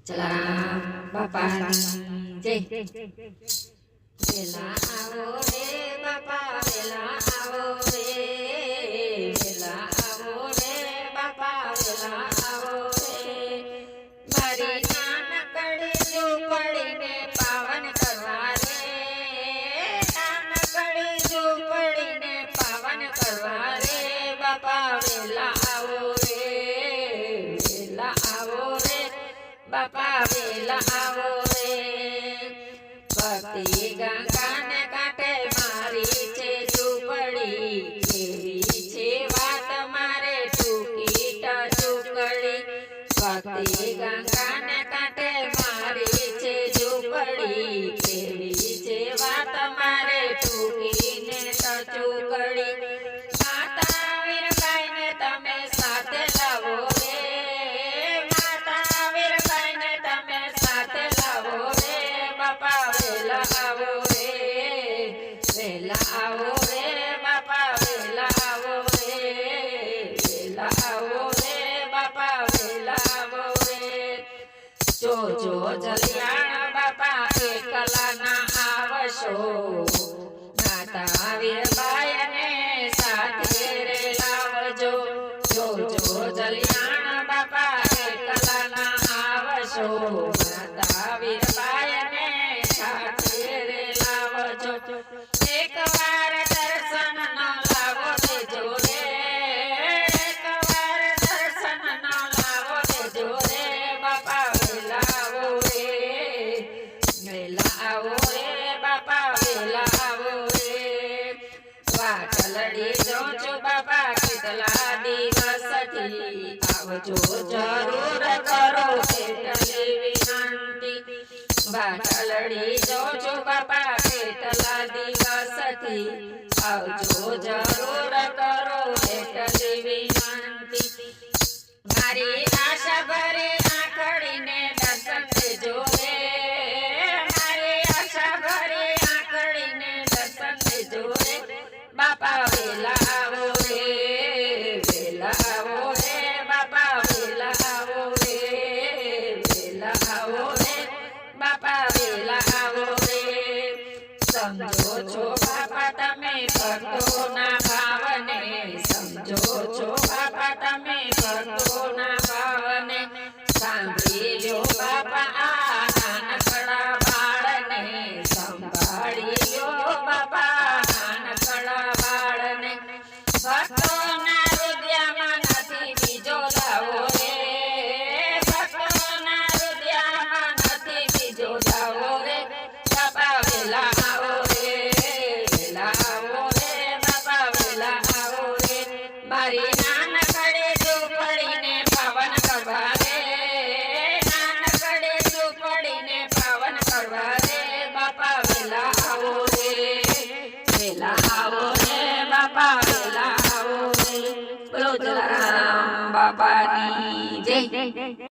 જલારામ બાપાની જય। વેલા આવો રે બાપા વેલા આવો રે, વેલા આવો રે બાપા વેલા આવો રે, મારી નાનકડી ઝૂંપડીને પાવન કરવા રે, નાનકડી ઝૂંપડીને પાવન કરવા રે, બાપા વેલા આવો રે, વેલા આવો રે બાપા વેલા આવો રે। ભક્તિ ગંગાને કાંઠે મારી છે ઝૂંપડી, કેવી છે વાત મારે ટૂંકી ટચુકડી, ભક્તિ ગંગાને કાંઠે મારી છે ઝૂંપડી, કેવી છે વાત મારે ટૂંકી ને ટચુકડી, માતા વીરબાઈને તમે સાથે લાવો રે, માતા વીરબાઈને તમે સાથે લાવો રે, બાપા વેલા આવો રે, વેલા આવો રે બાપા વેલા આવો રે, વેલા આવો રે બાપા વેલા આવો રે। જોજો જલિયાણ બાપા એકલા ના આવશો, માતા વીરબાઈને સાથે રે લાવજો, જોજો જલિયાણ બાપા એકલા ના આવશો, માતા વીરબાઈને સાથે રે લાવજો, એકવાર દર્શન ન લાવો દેજો રે, એકવાર દર્શન ન લાવો દેજો રે, બાપા વેલા આવો રે, વેલા આવો રે બાપા વેલા આવો રે। વાટલડી જોઉં છું બાપા કેટલા દિવસથી, આવજો જરૂર કરો એટલી વિનંતી, વાટલડી જોઉં છું બાપા કેટલા દિવસથી, આવજો જરૂર કરો એટલી વિનંતી, મારી આશા ભરી આંખડીને દર્શન દેજો રે, મારી આશા ભરી આંખડીને દર્શન દેજો રે, બાપા વેલા આવો રે, વેલા આવો રે બાપા વેલા આવો રે, વેલા આવો રે બાપા વેલા આવો રે। સમજો છો બાપા તમે ભક્તોના ભાવને, સમજો છો બાપા તમે ભક્તોના ભાવને, સાંભળી લ્યો બાપા આ નાનકડા બાળને, સંભાળી લ્યો બાપા નાનકડા બાળને, ભક્તોના હૃદયમાં નથી બીજો લાવો રે, ભક્તોના હૃદયમાં નથી બીજો લાવો રે, બાપા વેલા આવો રે, વેલા આવો રે બાપા વેલા આવો રે, મારી નાનકડી ઝૂંપડીને પાવન કરવા રે, નાનકડી ઝૂંપડીને પાવન કરવા રે, બાપા વેલા આવો રે, વેલા આવો રે બાપા વેલા આવો રે। બોલો જલારામ બાપાની જય।